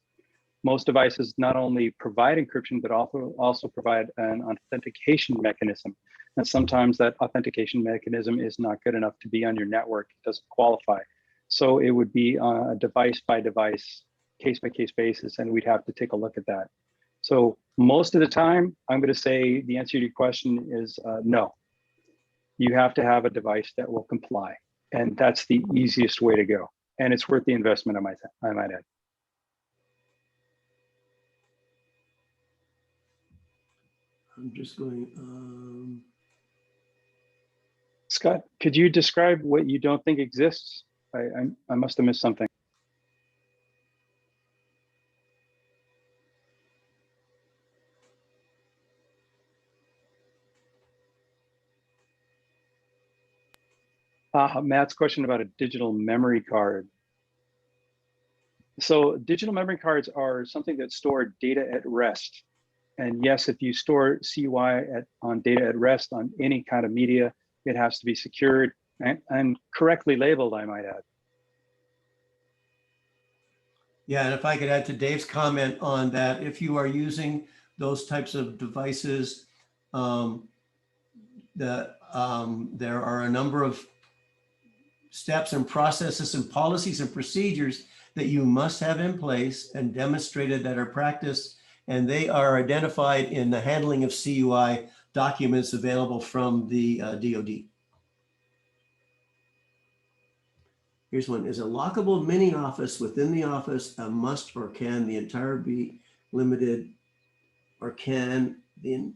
Most devices not only provide encryption, but also provide an authentication mechanism. And sometimes that authentication mechanism is not good enough to be on your network. It doesn't qualify. So it would be on a device by device, case by case basis, and we'd have to take a look at that. So most of the time, I'm going to say the answer to your question is no. You have to have a device that will comply. And that's the easiest way to go. And it's worth the investment, I might add. I'm just going, Scott, could you describe what you don't think exists? I must have missed something. Matt's question about a digital memory card. So digital memory cards are something that store data at rest. And yes, if you store CUI on data at rest on any kind of media, it has to be secured and correctly labeled, I might add. yeah, and if I could add to Dave's comment on that, if you are using those types of devices, there are a number of steps and processes and policies and procedures that you must have in place and demonstrated that are practiced, and they are identified in the handling of CUI documents available from the DoD. Here's one. Is a lockable mini office within the office a must, or can the entire be limited, or can the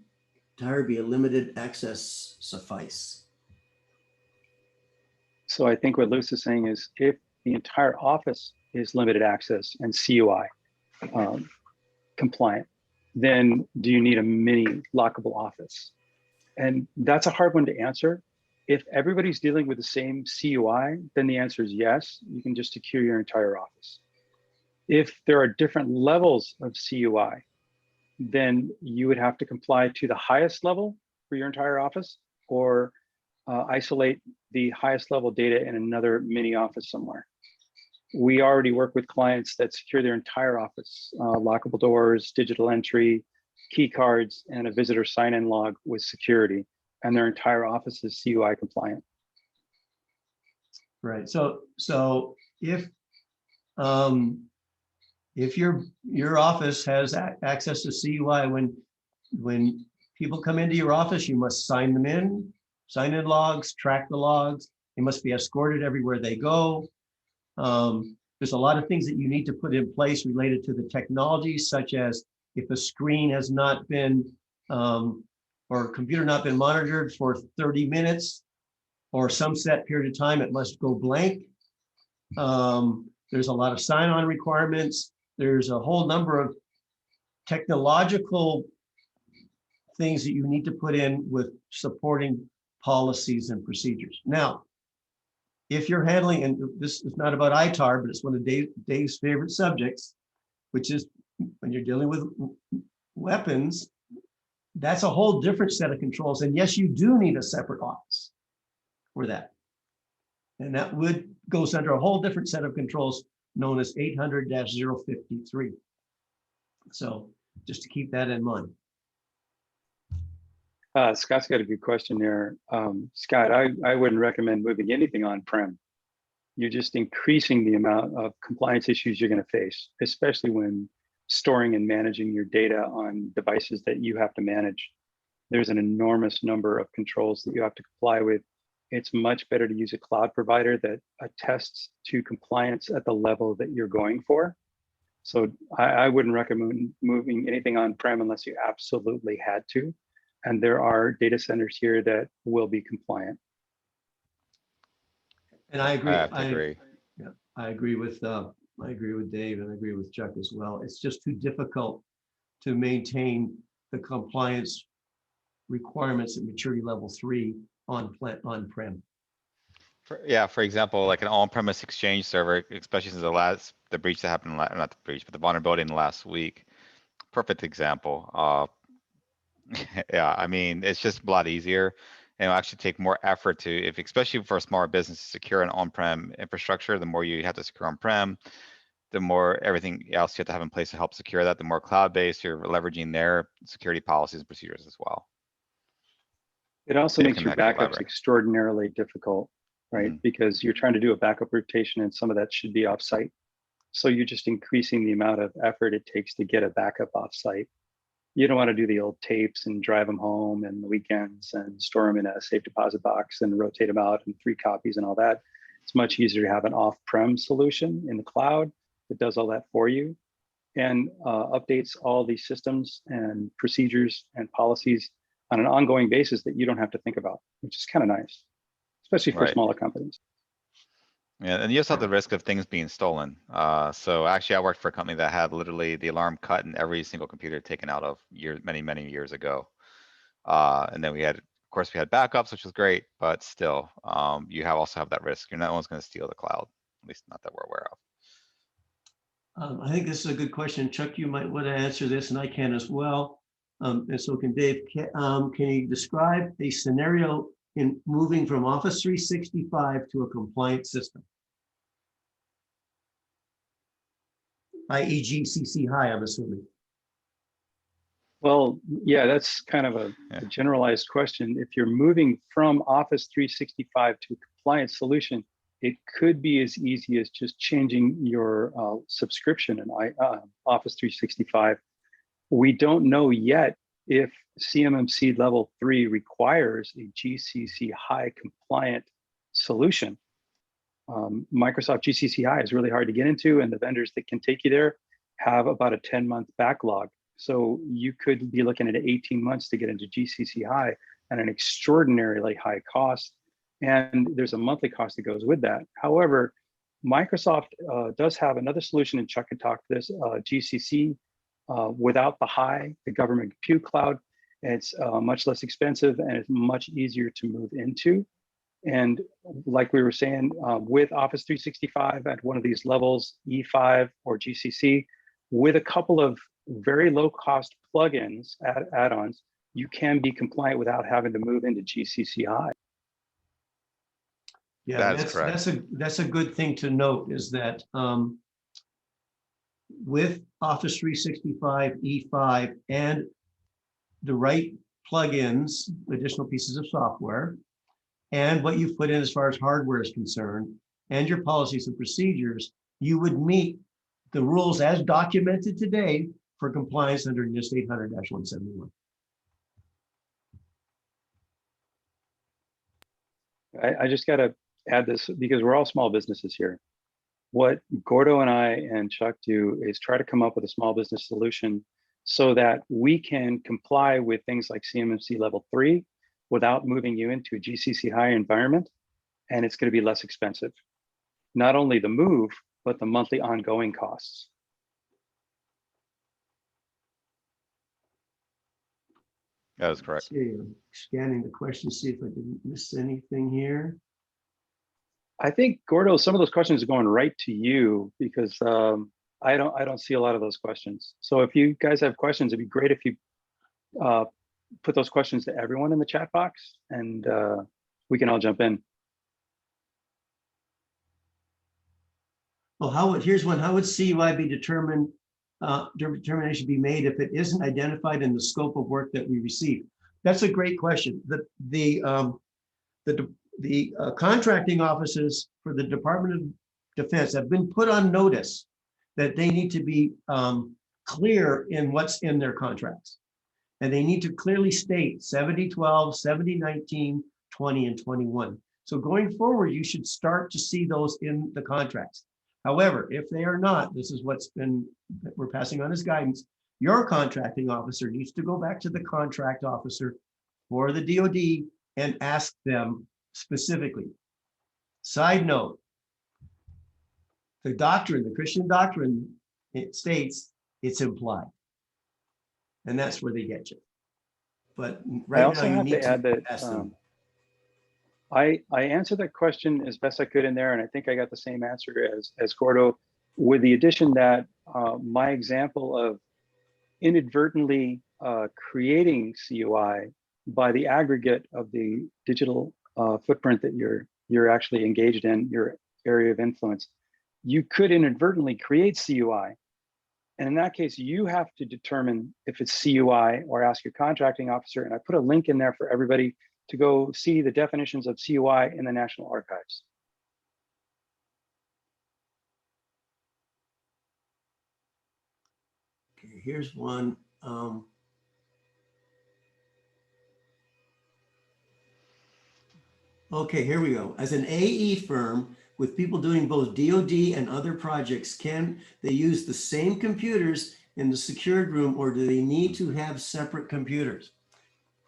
entire be a limited access suffice? So I think what Lewis is saying is if the entire office is limited access and CUI compliant, then do you need a mini lockable office? And that's a hard one to answer. If everybody's dealing with the same CUI, then the answer is yes, you can just secure your entire office. If there are different levels of CUI, then you would have to comply to the highest level for your entire office, or isolate the highest level data in another mini office somewhere. We already work with clients that secure their entire office, lockable doors, digital entry, key cards, and a visitor sign-in log with security, and their entire office is CUI compliant. Right. So if your office has access to CUI, when people come into your office, you must sign them in, sign in logs, track the logs. They must be escorted everywhere they go. There's a lot of things that you need to put in place related to the technology, such as if a screen has not been, or a computer not been monitored for 30 minutes or some set period of time, it must go blank. There's a lot of sign-on requirements. There's a whole number of technological things that you need to put in with supporting policies and procedures. Now, if you're handling, and this is not about ITAR, but it's one of Dave's favorite subjects, which is when you're dealing with weapons, that's a whole different set of controls. And yes, you do need a separate office for that. And that goes under a whole different set of controls known as 800-053. So just to keep that in mind. Scott's got a good question there. Scott, I wouldn't recommend moving anything on-prem. You're just increasing the amount of compliance issues you're going to face, especially when storing and managing your data on devices that you have to manage. There's an enormous number of controls that you have to comply with. It's much better to use a cloud provider that attests to compliance at the level that you're going for. So I wouldn't recommend moving anything on-prem unless you absolutely had to. And there are data centers here that will be compliant. And I agree. I agree. Yeah, I agree with Dave, and I agree with Chuck as well. It's just too difficult to maintain the compliance requirements at maturity level 3 on-prem. For example, like an on-premise Exchange server, especially since the breach that happened, not the breach, but the vulnerability in the last week. Perfect example. Yeah, I mean, it's just a lot easier, and it'll actually take more effort to, especially for a smaller business, to secure an on-prem infrastructure. The more you have to secure on-prem, the more everything else you have to have in place to help secure that. The more cloud-based, you're leveraging their security policies and procedures as well. It also makes your Connected backups library. extraordinarily difficult, right? Because you're trying to do a backup rotation and some of that should be offsite. So you're just increasing the amount of effort it takes to get a backup offsite. You don't want to do the old tapes and drive them home and the weekends and store them in a safe deposit box and rotate them out and 3 copies and all that. It's much easier to have an off-prem solution in the cloud that does all that for you and updates all these systems and procedures and policies on an ongoing basis that you don't have to think about, which is kind of nice, especially for Right. smaller companies. Yeah, and you also have the risk of things being stolen. So actually, I worked for a company that had literally the alarm cut and every single computer taken out of many years ago. And then we had, of course, we had backups, which was great, but still, you also have that risk. You're not one's going to steal the cloud, at least not that we're aware of. I think this is a good question. Chuck, you might want to answer this, and I can as well. And so can Dave. Can you describe a scenario in moving from Office 365 to a compliant system, i.e. GCC high, I'm assuming? Well, yeah, that's kind of a generalized question. If you're moving from Office 365 to a compliant solution, it could be as easy as just changing your subscription in Office 365. We don't know yet if CMMC level 3 requires a GCC high compliant solution. Microsoft GCC high is really hard to get into, and the vendors that can take you there have about a 10-month backlog. So you could be looking at 18 months to get into GCC high at an extraordinarily high cost. And there's a monthly cost that goes with that. However, Microsoft does have another solution, and Chuck can talk to this, GCC without the high, the government compute cloud. It's much less expensive and it's much easier to move into. And like we were saying, with Office 365 at one of these levels, E5 or GCC, with a couple of very low cost plugins, add-ons, you can be compliant without having to move into GCC high. Yeah, That's correct. That's a good thing to note, is that with Office 365 E5 and the right plugins, additional pieces of software, and what you've put in as far as hardware is concerned, and your policies and procedures, you would meet the rules as documented today for compliance under NIST 800-171. I just got to add this because we're all small businesses here. What Gordo and I and Chuck do is try to come up with a small business solution so that we can comply with things like CMMC level 3 without moving you into a GCC high environment, and it's going to be less expensive. Not only the move, but the monthly ongoing costs. That is correct. See, I'm scanning the questions, see if I didn't miss anything here. I think, Gordo, some of those questions are going right to you because I don't see a lot of those questions. So if you guys have questions, it'd be great if you put those questions to everyone in the chat box, and we can all jump in. Well, here's one. How would CUI be determined? Determination be made if it isn't identified in the scope of work that we receive? That's a great question. The contracting offices for the Department of Defense have been put on notice that they need to be clear in what's in their contracts. And they need to clearly state 70-12, 70-19, 20, and 21. So going forward, you should start to see those in the contracts. However, if they are not, this is we're passing on as guidance. Your contracting officer needs to go back to the contract officer for the DoD and ask them specifically. Side note, the doctrine, the Christian doctrine, it states it's implied. And that's where they get you. But right now you need to ask them. I answered that question as best I could in there, and I think I got the same answer as Gordo, with the addition that my example of inadvertently creating CUI by the aggregate of the digital footprint that you're actually engaged in, your area of influence, you could inadvertently create CUI. And in that case, you have to determine if it's CUI or ask your contracting officer. And I put a link in there for everybody to go see the definitions of CUI in the National Archives. Okay, here's one. Okay, here we go. As an AE firm with people doing both DoD and other projects, can they use the same computers in the secured room, or do they need to have separate computers?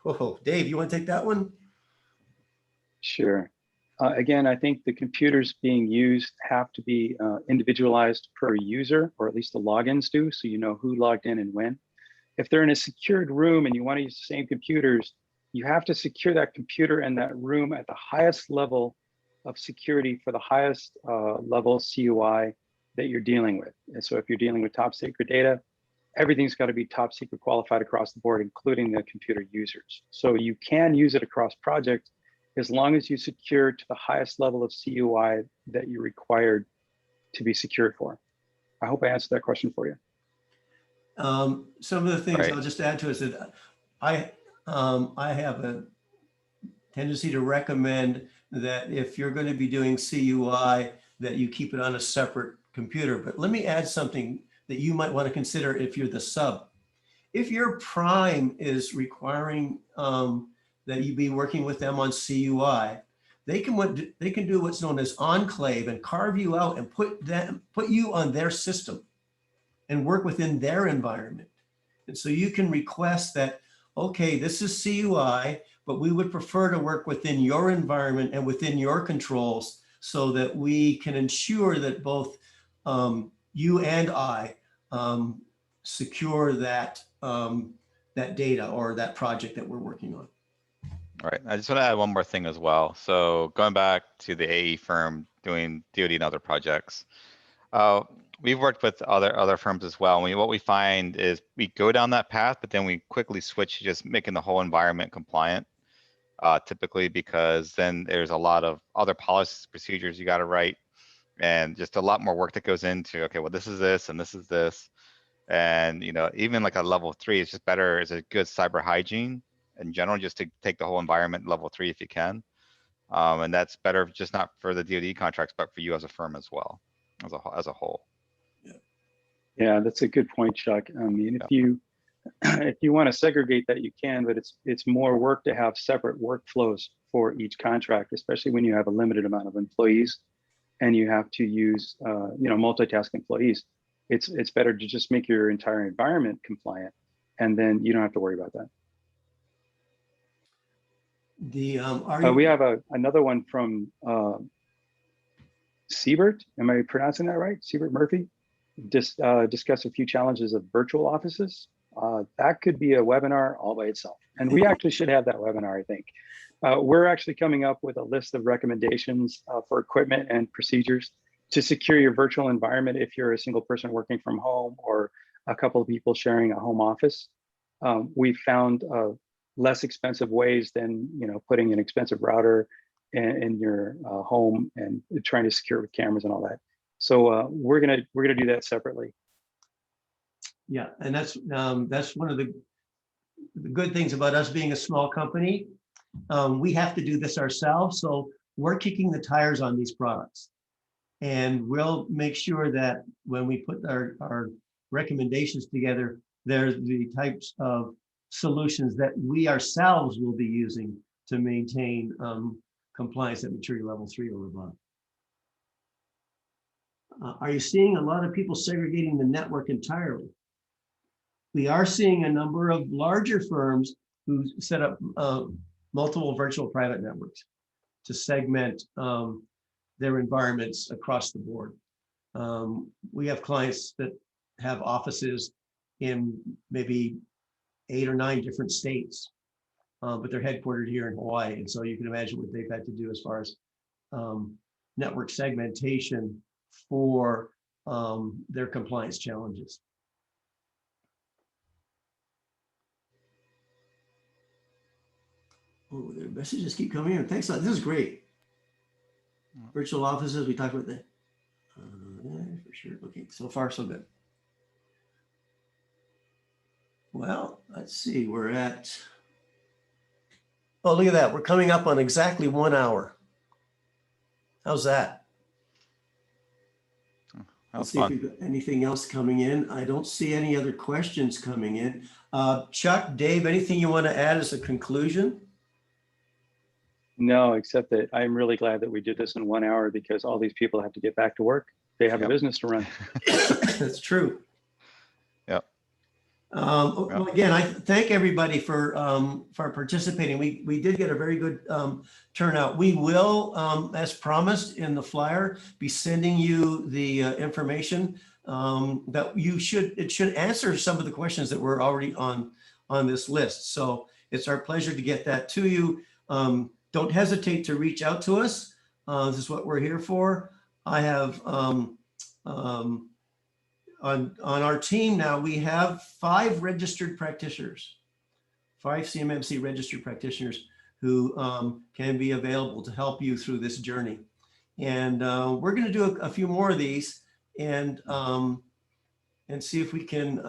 Whoa, Dave, you want to take that one? Sure. Again, I think the computers being used have to be individualized per user, or at least the logins do, so you know who logged in and when. If they're in a secured room and you want to use the same computers, you have to secure that computer and that room at the highest level of security for the highest level CUI that you're dealing with. And so if you're dealing with top secret data, everything's got to be top secret qualified across the board, including the computer users. So you can use it across projects as long as you secure to the highest level of CUI that you're required to be secured for. I hope I answered that question for you. Some of the things Right. I'll just add to it is that I have a tendency to recommend that if you're going to be doing CUI, that you keep it on a separate computer. But let me add something that you might want to consider if you're the sub. If your prime is requiring that you be working with them on CUI, they can do what's known as enclave and carve you out and put you on their system and work within their environment. And so you can request that, okay, this is CUI, but we would prefer to work within your environment and within your controls so that we can ensure that both you and I secure that, that data or that project that we're working on. All right, I just want to add one more thing as well. So going back to the AE firm doing DoD and other projects, we've worked with other firms as well. What we find is we go down that path, but then we quickly switch to just making the whole environment compliant, typically because then there's a lot of other policies, procedures you got to write, and just a lot more work that goes into, okay, well, this is this and this is this. And, you know, even like a level 3, it's just better, it's a good cyber hygiene in general, just to take the whole environment level 3 if you can. And that's better just not for the DoD contracts, but for you as a firm as well, as a whole. Yeah, that's a good point, Chuck. I mean, if you want to segregate that, you can, but it's more work to have separate workflows for each contract, especially when you have a limited amount of employees and you have to use multitask employees. It's better to just make your entire environment compliant, and then you don't have to worry about that. We have another one from Siebert. Am I pronouncing that right? Siebert Murphy. Discuss a few challenges of virtual offices. That could be a webinar all by itself. And we actually should have that webinar, I think. We're actually coming up with a list of recommendations for equipment and procedures to secure your virtual environment if you're a single person working from home or a couple of people sharing a home office. We found less expensive ways than putting an expensive router in your home and trying to secure it with cameras and all that. So we're gonna do that separately. Yeah, and that's one of the good things about us being a small company. We have to do this ourselves, so we're kicking the tires on these products, and we'll make sure that when we put our recommendations together, they're the types of solutions that we ourselves will be using to maintain compliance at maturity level 3 or above. Are you seeing a lot of people segregating the network entirely? We are seeing a number of larger firms who set up multiple virtual private networks to segment their environments across the board. We have clients that have offices in maybe 8 or 9 different states, but they're headquartered here in Hawaii. And so you can imagine what they've had to do as far as network segmentation for their compliance challenges. Oh, the messages keep coming in. Thanks a lot. This is great. Virtual offices, we talked about that. For sure. Okay, so far so good. Well, let's see, we're at, oh, look at that. We're coming up on exactly 1 hour. How's that? Let's see if we've got anything else coming in. I don't see any other questions coming in. Chuck, Dave, anything you want to add as a conclusion? No, except that I'm really glad that we did this in 1 hour because all these people have to get back to work. They have a Yep. business to run. That's true. Yep. Well, again, I thank everybody for participating. We did get a very good turnout. We will, as promised in the flyer, be sending you the information that it should answer some of the questions that were already on this list. So it's our pleasure to get that to you. Don't hesitate to reach out to us. This is what we're here for. I have on our team now, we have 5 registered practitioners, 5 CMMC registered practitioners who can be available to help you through this journey. And we're going to do a few more of these and see if we can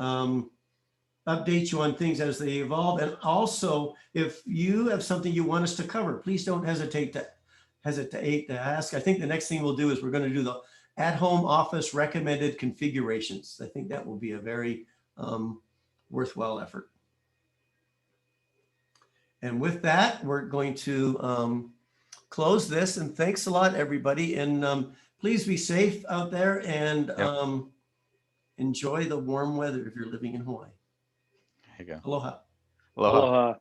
update you on things as they evolve. And also, if you have something you want us to cover, please don't hesitate to ask. I think the next thing we'll do is we're going to do the at-home office recommended configurations. I think that will be a very worthwhile effort. And with that, we're going to close this. And thanks a lot, everybody. And please be safe out there and enjoy the warm weather if you're living in Hawaii. There you go. Aloha. Aloha. Aloha.